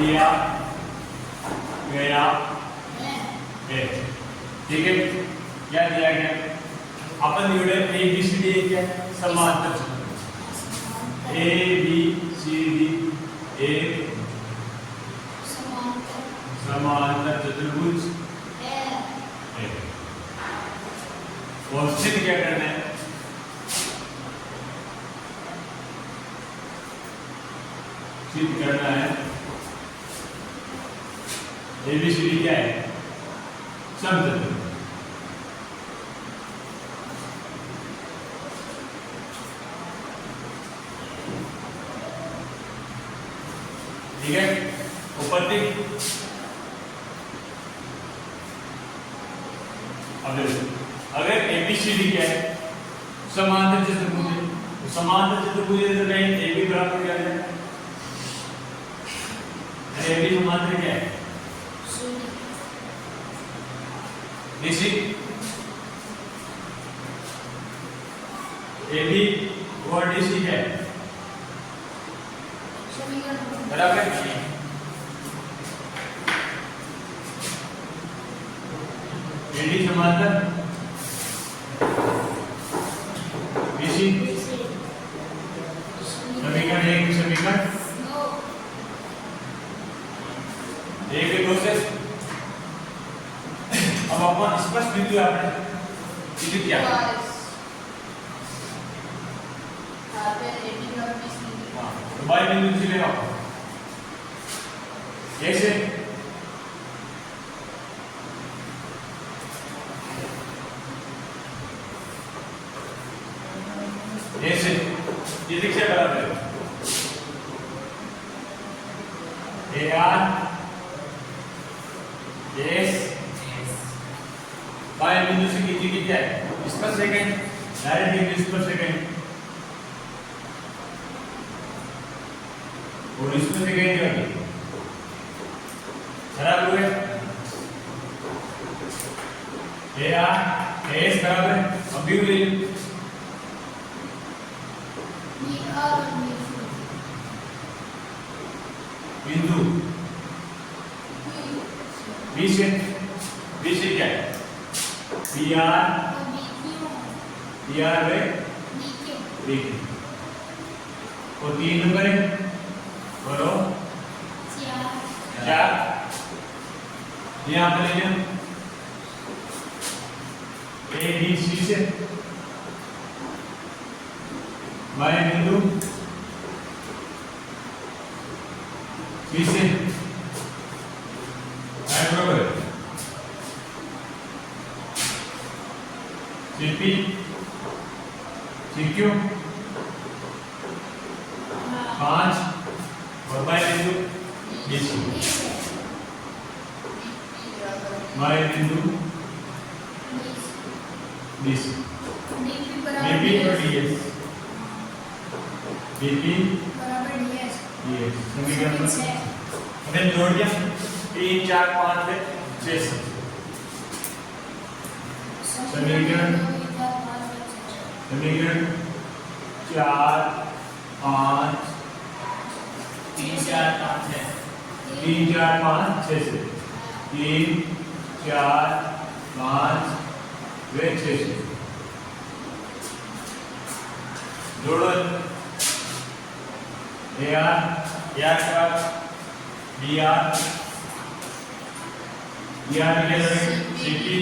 दिया गया है। ठीक है, क्या दिया गया? अपन निवडे ए बी सी डी क्या समांतर चतुर्भुज, ए बी सी डी एक समांतर चतुर्भुज है। और सिद्ध क्या करना है? सिद्ध करना है एबीसीडी क्या है? समचतुर्भुज। ठीक है, ऊपर देख। अब अगर एबीसीडी क्या है? समांतर चतुर्भुज है, तो समांतर चतुर्भुज है तो कहीं ए बी बराबर क्या है? ए बी समांतर क्या है? डीसी। ए बी और डीसी क्या है? बराबर नहीं। एडी समांतर बीसी। समीकरण एक, समीकरण एक के दो से। अब अपन स्पष्ट बिंदु आपने बिंदु क्या है? वाई बिंदु से लेगा ऐसे ऐसे ये दिशा बराबर है। ए आर एस वाई बिंदु से कीजिए क्या है? स्पर्श सेकंड, डायरेक्ट बिंदु स्पर्श सेकंड, और इसमें से कहीं जाएगी खराब हुए। ए आर एस बराबर अब भी हुई बिंदु बी से क्या है? बी आर में बी और 3 नंबर है बोलो 4। यहाँ पर लेंगे ए बी सी से वाई बिंदु बी से बराबर सीपी सीक्यू 5 और वाई बिंदु बीसी, वाई बिंदु बीसी, बीपी और डीएस, बीपी डीएस समीकरण में जोड़ दिया 3 4 5 6 समीकरण 4 5 3 4 5 6 3 4 5 6 से 3 4 5 वे 6 से जोड़ो ए आर का बी आर क्या सीपी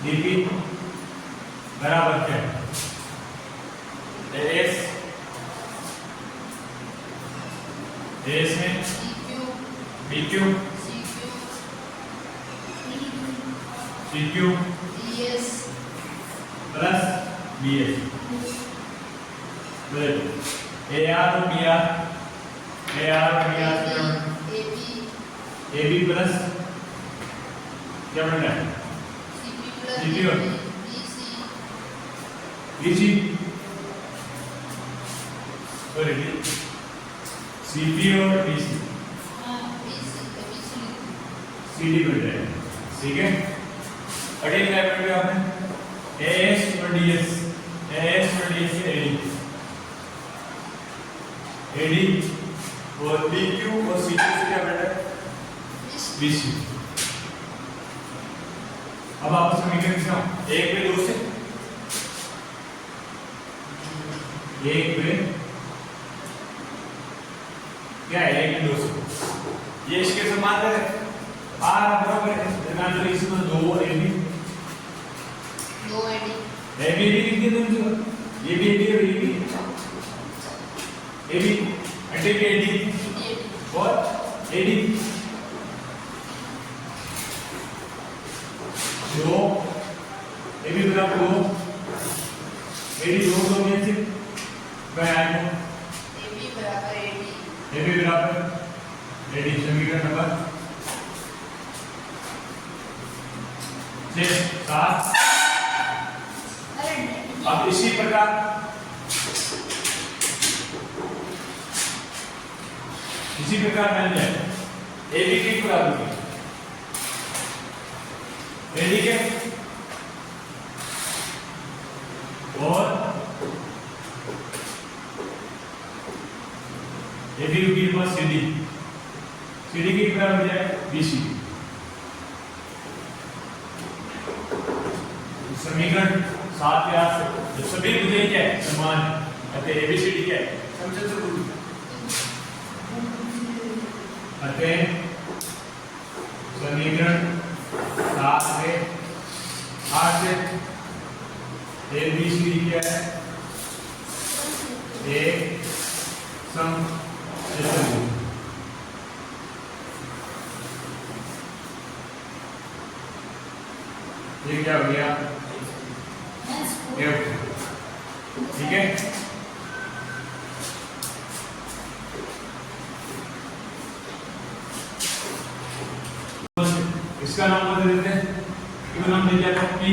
डीपी बराबर क्या है? एस एस में BQ CQ plus BS A R और B R A B plus क्या बन रहा है? सीपी और बीसी सॉरी सीपी और बीसी सीडी बन रहा है। ठीक है, अगले क्या बन रहा है आपने? एएस और डीएस, एएस और डीएस से एडी, एडी और बी क्यू और सी क्यू से क्या बेटा है बी सी। अब आप समीकरण लिखो एक पे दो से एक पे क्या है एक पे दो से ये इसके समान है आर बराबर है तो इसमें दो ए बी लिख दिए तुम ये भी और ये भी ए बी अंडे के एडी और एडी दो ए बी बराबर दो एडी दो में से बयान ए बी बराबर एडी समीकरण नंबर 7। अब इसी प्रकार बन जाए ए बी की बराबर एडी के और ए बी की पास सी डी की बराबर जाए बी सी। समीकरण 7 के आस जब सभी भुजाएं क्या है समान अतः ए बी सी डी क्या है समचतुर्भुज अतः समीकरण 7 से 8 से ए बी सी डी क्या है एक समचतुर्भुज। ये क्या हो गया ठीक है। इसका नाम बदल देते हैं इसका नाम दे दिया था पी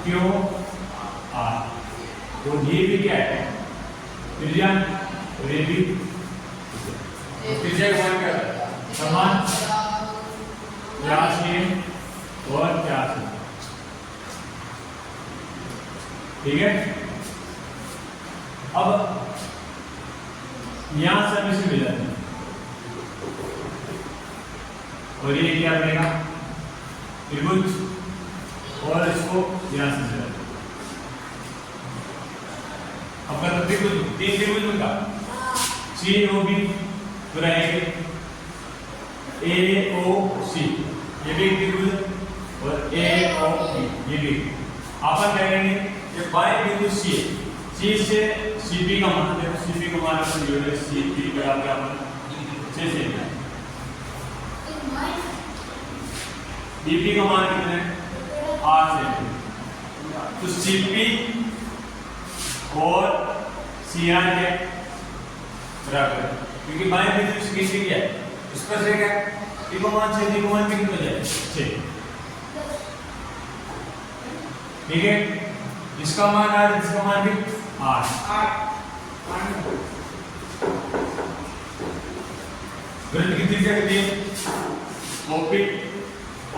क्यू आर। तो ये भी क्या है त्रिज्या और ये भी त्रिज्या का मान क्या है समान व्यास के और व्यास ठीक है। अब यहां से हमें से मिल जाता है और ये क्या बनेगा त्रिभुज और इसको यहां से मिला आपका त्रिभुज तीन त्रिभुज होगा सी ओ बी पूरा ए ओ सी ये भी त्रिभुज और ए ओ बी ये भी अपन क्या करेंगे ये बाएं बिंदु सी से सीपी का मान देखो सीपी का मान अपन जोड़े सीपी बराबर अपन 6 से बीपी का मान कितना है 8 से तो सीपी और सीआर के बराबर क्योंकि बाएं बिंदु इसकी क्या है इस पर से क्या पी का मान 6 डी का मान कितना हो जाए 6 ठीक है। इसका मान 8 इसका मान भी 8 वृत्त की त्रिज्या कितनी है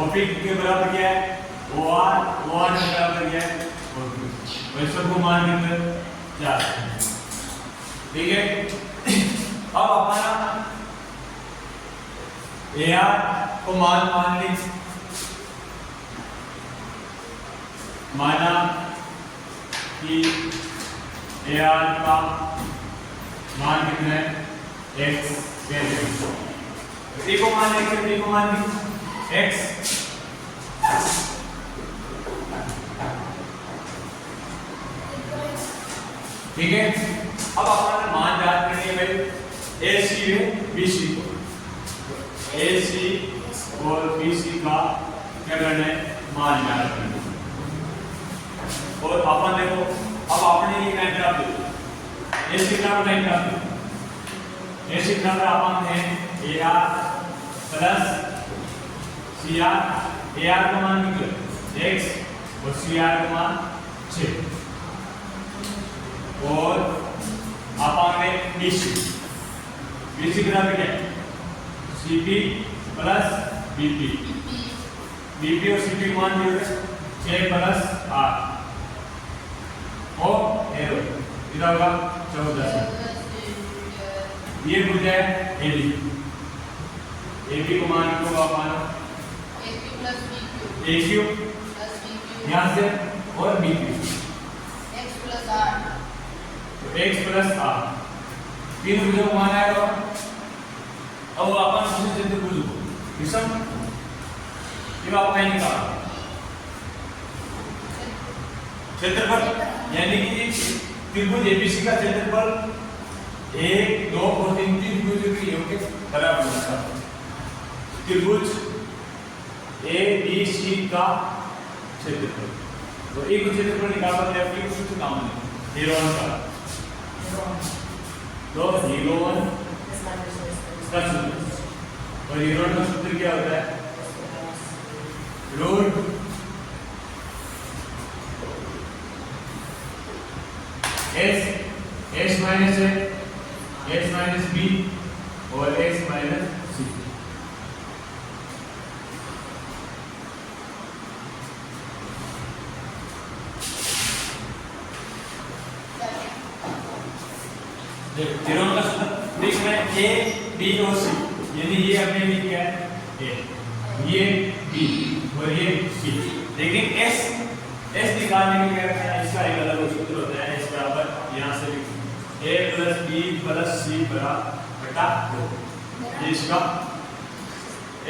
ओपिक के बराबर क्या है ओआर के बराबर क्या है वैसे सबको मान कितना 4 ठीक है। अब अपना एआर को मान ली माना कि एआर का मान कितना है x को मान लेंगे को मान x ठीक है। अब अपन मान ज्ञात करनी है भाई AC है BC को AC और BC का क्या करना है मान ज्ञात करना है। और अपन देखो अब आपने ये लाइन ग्राफ देखो ये ग्राफ लाइन ग्राफ देखो ये ग्राफ अपन है AR प्लस CR AR का मान कितना x और CR का मान 6 और अपन ने BC ग्राफ क्या है CP प्लस BP और CP का मान दिया 6 प्लस 8 और एरो इधर होगा 14 से ये भुजा है AB, AB को मान को अपन AQ यहाँ से और BQ x plus r तीन भुजा को मान आएगा। अब अपन उसे चतुर्भुज को विषम ये आपका ही निकाला क्षेत्रफल यानी कि त्रिभुज एबीसी का क्षेत्रफल 1 2 और 3 त्रिभुजों के योग के बराबर होता है। त्रिभुज एबीसी का क्षेत्रफल तो एक क्षेत्रफल निकाल सकते हैं अपनी सूत्र नाम है हीरो1 का तो हीरो1 का सूत्र और हीरो1 का सूत्र क्या होता है रूट s माइनस है s माइनस b और s माइनस c। का सूत्र देख रहे हैं a b और c यानी ये अपने लिए क्या है a ये b और ये c। लेकिन s निकालने के लिए क्या करना है इसका एक अलग सूत्र होता है s बराबर यहाँ से a plus b plus c बटा 2 ये इसका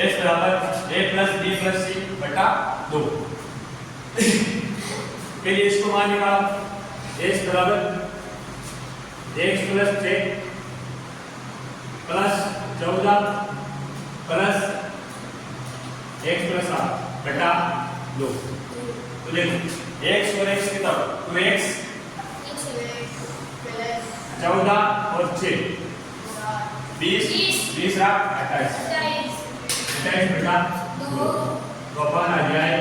s बराबर a plus b plus c बटा 2। फिर इसको मान निकाल s बराबर x plus 6 plus 14 plus x plus 8 बटा 2। तो देखो x और x कितना 2x 14 और 6 20 रहा 28 बटा 2 तो अपन आ जाए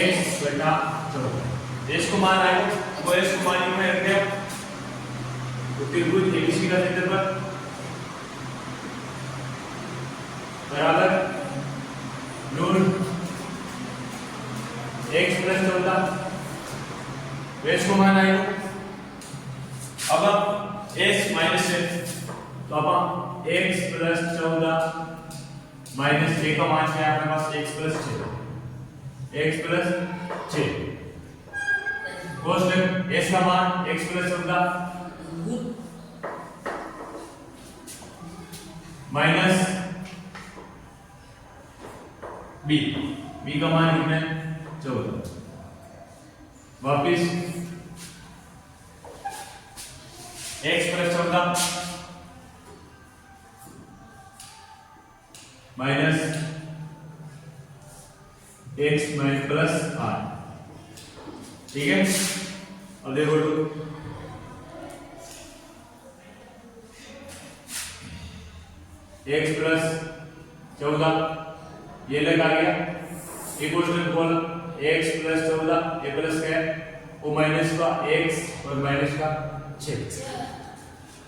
x बटा 14। x को मान आए वो x को मान में रख दिया तो त्रिभुज एबीसी का क्षेत्रफल बराबर रूट x प्लस 14 x को मान आएगा। अब s माइनस है तो अब x प्लस 14 माइनस a का मान क्या है अपने पास x प्लस 6 कोष्टक s का मान x प्लस 14 माइनस b का मान कितना है 14 वापिस x plus 14 minus x plus 8 ठीक है। अब देखो x प्लस 14 ये लगा गया इक्वल बोल x प्लस 14 ये प्लस क्या है वो माइनस का x और माइनस का 6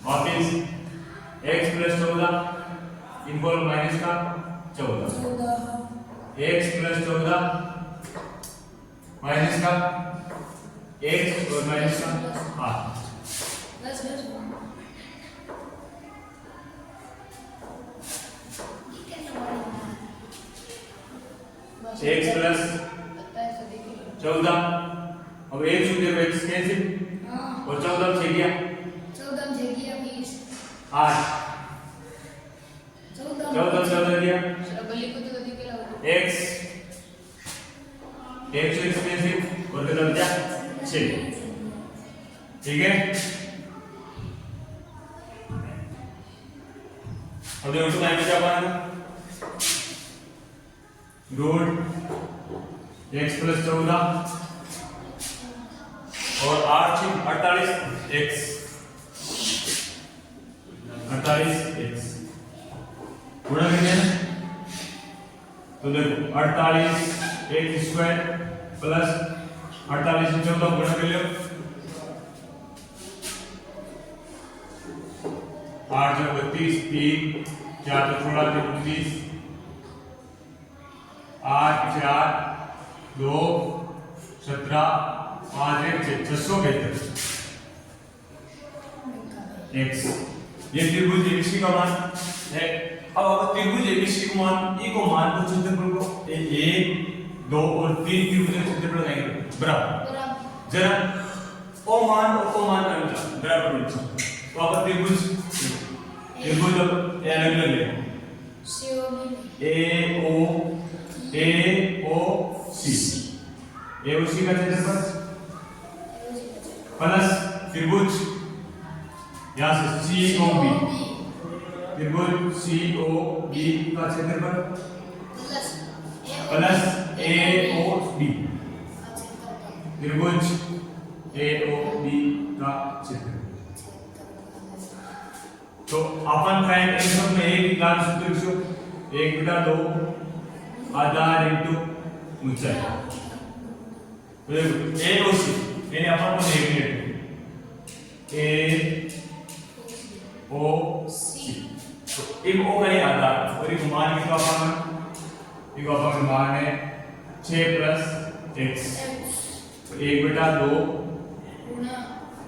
वापिस x प्लस 14 इक्वल माइनस का 14 x प्लस 14 माइनस का x और माइनस का 8 x प्लस 14 अब एक सूत्र को x कैंसिल और 14 छे गया 20 8 14 गया x कैंसिल और कितना बचा 6 ठीक है। अब देखो तो टाइम क्या बना रूट x प्लस 14 और 8 48 x गुणा करेंगे तो देखो 48 x स्क्वायर प्लस 48 से 14 गुणा कर लो 8 32 3 4 16 29 8 4 2 17 5 1 6 672 x ये त्रिभुज एबीसी का मान है। अब त्रिभुज एबीसी को मान ई को मान को क्षेत्रफल को 1 2 और 3 त्रिभुज के क्षेत्रफल लगाएंगे बराबर। जरा ओ मान और ओ मान का बराबर होना चाहिए। तो अब त्रिभुज अलग अलग ले AOC का क्षेत्रफल प्लस त्रिभुज यहाँ से COB त्रिभुज COB का क्षेत्रफल प्लस AOB त्रिभुज AOB का क्षेत्रफल। तो अपन फ्रेंड इन सब में एक ही ज्ञान सूत्र लिखो 1/2 आधार इंटू ऊंचाई। तो AOC यानी अपन को एक मिनट AOC तो एक ओ का ही आधार और एक मान की तो अपन मान है 6 + x तो 1/2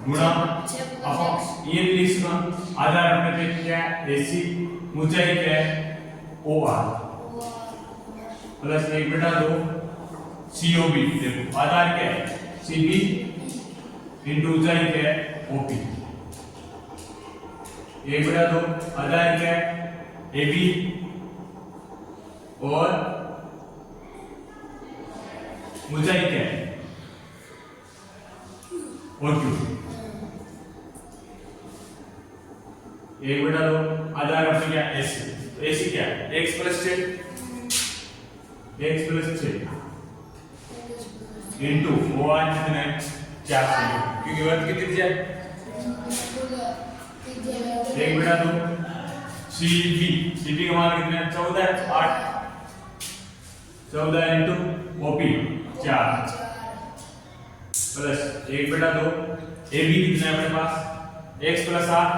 गुणा अब ये लिखना आधार अपने पे क्या है AC ऊंचाई क्या है OR प्लस 1/2 COB देखो आधार क्या है CB इंटू ऊंचाई क्या है OP 1/2 आधार क्या है AB और ऊंचाई क्या है और Q 1/2 आधार अपने क्या AC तो AC क्या है x + 6 इंटू OR कितना है 4 क्योंकि वर्ग कितनी त्रिज्या है 1/2 CB का मान कितना है 14 8 14 इंटू OP 4 प्लस 1/2 AB कितना है अपने पास x + 8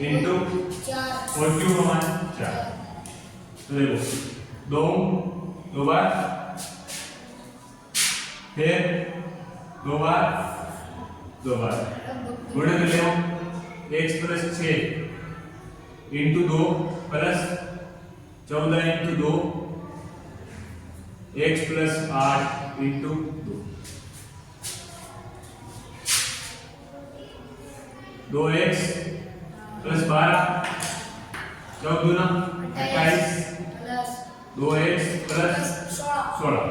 इंटू और Q का मान 4 तो देखो 2 बार फिर 2 बार गुणा कर लो x + 6 into 2 plus 14 into 2 x + 8 into 2 2x + 12 14 28 2x + 16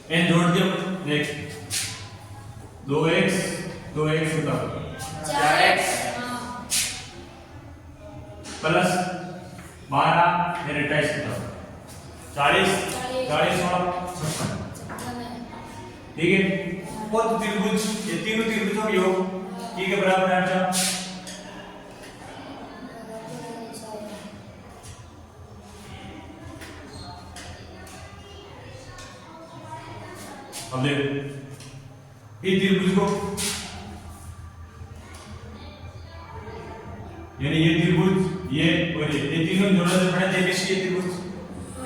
n जोड़ दिया नेक्स्ट 2x होता 4x प्लस 12 मेरे 28 होता 40 16 56 ठीक है। और त्रिभुज ये तीनों त्रिभुजों का योग की के बराबर है अच्छा अब देखो ये त्रिभुज को यानी ये त्रिभुज ये और ये तीनों जोड़ा से बना ABC ये त्रिभुज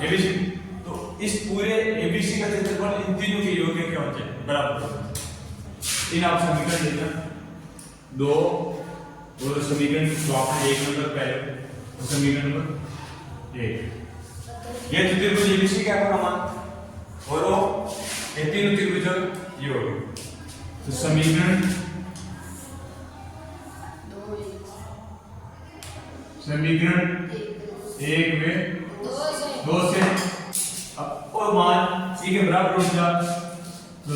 ABC तो इस पूरे ABC का क्षेत्रफल इन तीनों के योग क्या होता है बराबर इन आप समीकरण देखना 2 और समीकरण जो आपने 1 नंबर पहले तो समीकरण नंबर 1 ये त्रिभुज ABC क्या होगा मान और वो ये तीनों त्रिभुजों योग तो समीकरण 1 में 2 से अब और मान c के बराबर हो जाए तो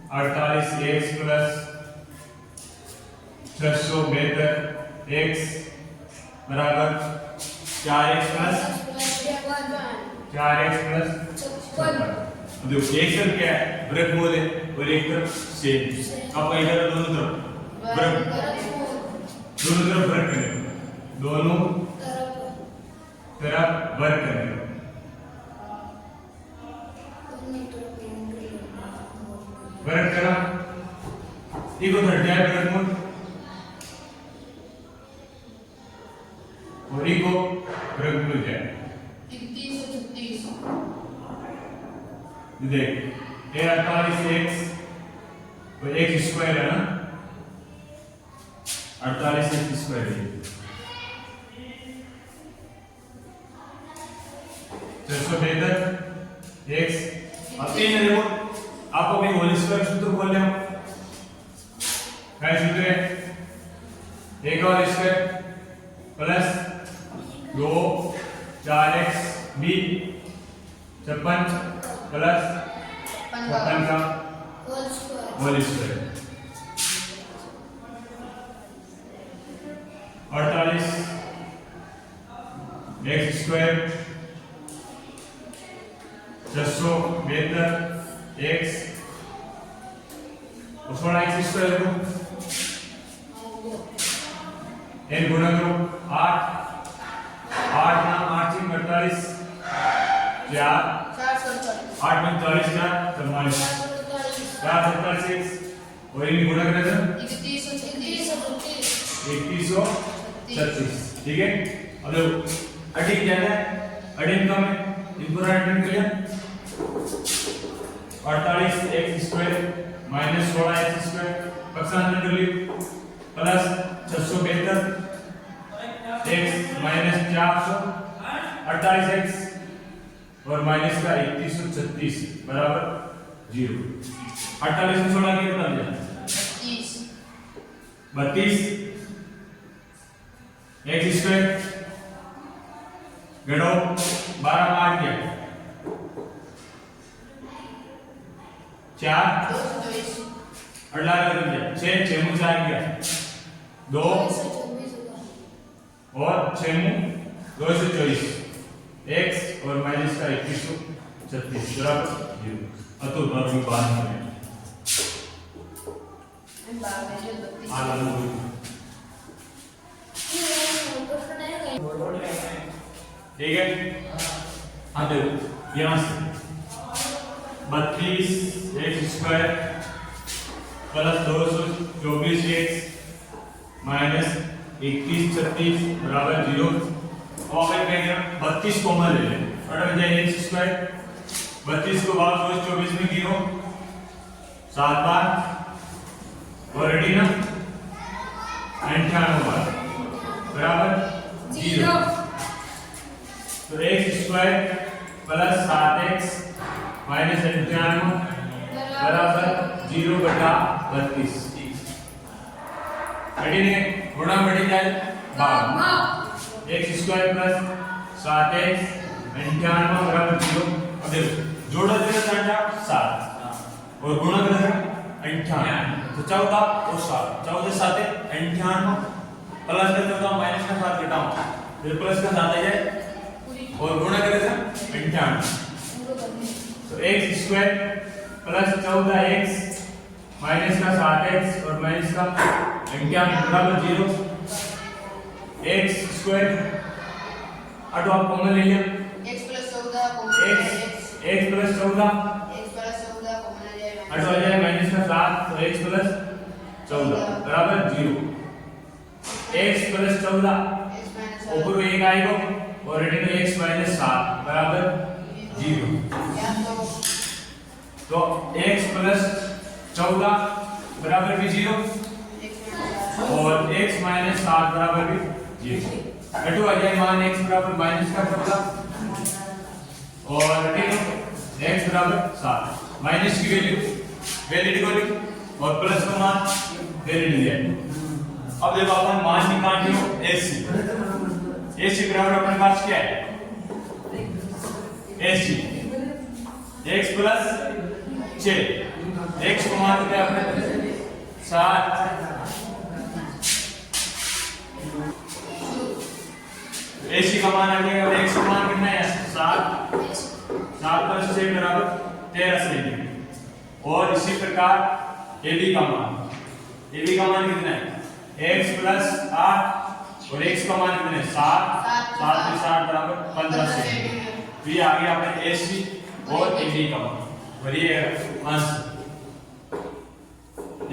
√48x + 672x बराबर 4x + देखो एक तरफ क्या है वर्गमूल है और एक तरफ सेम अब इधर दोनों तरफ वर्ग करें दोनों तरफ वर्ग करें वर्ग करा इको घट जाए वर्गमूल और इको वर्गमूल जाए 31 36 देख ये 48x तो x स्क्वायर है ना 48x स्क्वायर है 672 x अब तीन है देखो आपको भी होल स्क्वायर सूत्र बोल रहे हो क्या सूत्र है एक और square plus 2 4x b 56 plus 56 का whole square 48 x square 672 x उसमें x स्क्वायर को n गुणा करो 8 8 ना 8 3 48 4 8 में 40 का 44 4 47 और इन्हें गुणा करें तो 3136 ठीक है। अब देखो अडिंग क्या है अडिंग कम है इन पूरा अडिंग कर लिया 48x square minus 16x square पक्षांतर कर लिया प्लस 672 x माइनस 448x और माइनस का 3136 बराबर 0 48 में 16 कितना आ जाएगा 32 x स्क्वायर घटाओ 12 में 8 गया 4 18 कर दिया 6 6 में 4 गया 2 और 6 में 224 x और माइनस का 2136 बराबर 0 अतुल बात करें ठीक है हाँ देखो यहाँ से 32 x square plus 224x minus 2136 बराबर 0 और फिर कहेंगे 32 कॉमन ले लें और बन जाए x स्क्वायर 32 को बाद 224 में गिनो 7 बार और रेडी ना 98 बार बराबर 0 तो x square plus 7x minus 98 बराबर 0 बटा 32 रेडी ने गुणा बढ़ी जाए भाग x स्क्वायर प्लस 7x 98 बराबर 0 अब देखो जोड़ा देना चाहता 7 और गुणा करना 98 तो 14 और 7 14 7 98 प्लस करते हो माइनस का 7 घटाओ फिर प्लस का 7 आ जाए और गुणा करें 98 तो x square plus 14x minus का 7x और माइनस का 98 बराबर 0 x स्क्वायर अटो आप कॉमन ले लिया x plus 14 common x plus 14 common आ जाएगा अटो आ जाए माइनस का 7 तो x प्लस 14 बराबर 0 x प्लस 14 ऊपर में 1 आएगा और रेडी में x माइनस 7 बराबर 0 तो x प्लस 14 बराबर भी 0 और x माइनस 7 बराबर भी 0 अटो आ जाए मान x बराबर माइनस का 14 और रेडी x बराबर 7 माइनस की वैल्यू को लिख और प्लस का मान वैल्यू दिया अब देखो अपन मान निकालते हो AC बराबर अपने पास क्या है AC x प्लस 6 x को मान क्या अपने 7 AC का मान आ गया और x का मान कितना है 7 7 प्लस 6 बराबर 13 सेंटीमीटर और इसी प्रकार AB का मान कितना है x प्लस 8 और x का मान कितना है 7 7 में 7 बराबर 15 सेंटीमीटर ये आ गया अपने AC और AB का मान और ये आंसर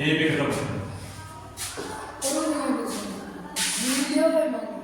ये भी खत्म वीडियो पर